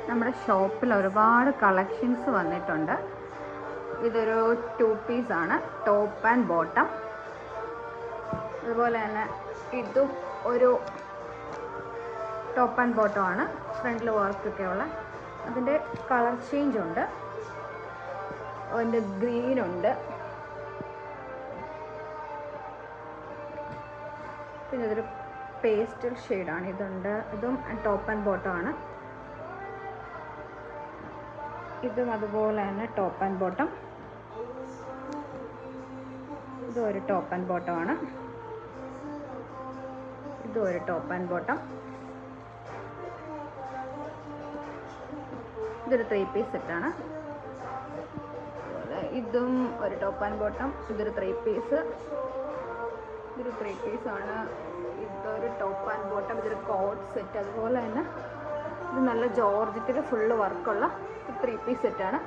നമ്മുടെ ഷോപ്പിൽ ഒരുപാട് കളക്ഷൻസ് വന്നിട്ടുണ്ട്. ഇതൊരു 2 പീസാണ്, ടോപ്പ് ആൻഡ് ബോട്ടം. അതുപോലെ തന്നെ ഇതും ഒരു ടോപ്പ് ആൻഡ് ബോട്ടം ആണ്, ഫ്രണ്ടിൽ വർക്കൊക്കെ ഉള്ള. അതിൻ്റെ കളർ ചേഞ്ച് ഉണ്ട്, അതിൻ്റെ ഗ്രീൻ ഉണ്ട്, പിന്നെ ഇതൊരു പേസ്റ്റൽ ഷെയ്ഡാണ്. ഇതുണ്ട്, ഇതും ടോപ്പ് ആൻഡ് ബോട്ടം ആണ്. ഇതും അതുപോലെ തന്നെ ടോപ്പ് ആൻഡ് ബോട്ടം. ഇതും ഒരു ടോപ്പ് ആൻഡ് ബോട്ടം ആണ്. ഇതും ഒരു ടോപ്പ് ആൻഡ് ബോട്ടം. ഇതൊരു 3 പീസ് സെറ്റാണ്. അതുപോലെ ഇതും ഒരു ടോപ്പ് ആൻഡ് ബോട്ടം. ഇതൊരു 3 പീസ്. ഇതൊരു 3 പീസാണ്. ഇതൊരു ടോപ്പ് ആൻഡ് ബോട്ടം. ഇതൊരു കോട്ട് സെറ്റ്. അതുപോലെ തന്നെ ഇത് നല്ല ജോർജറ്റിൽ ഫുള്ള് വർക്കുള്ള 3 പീസ് സെറ്റാണ്.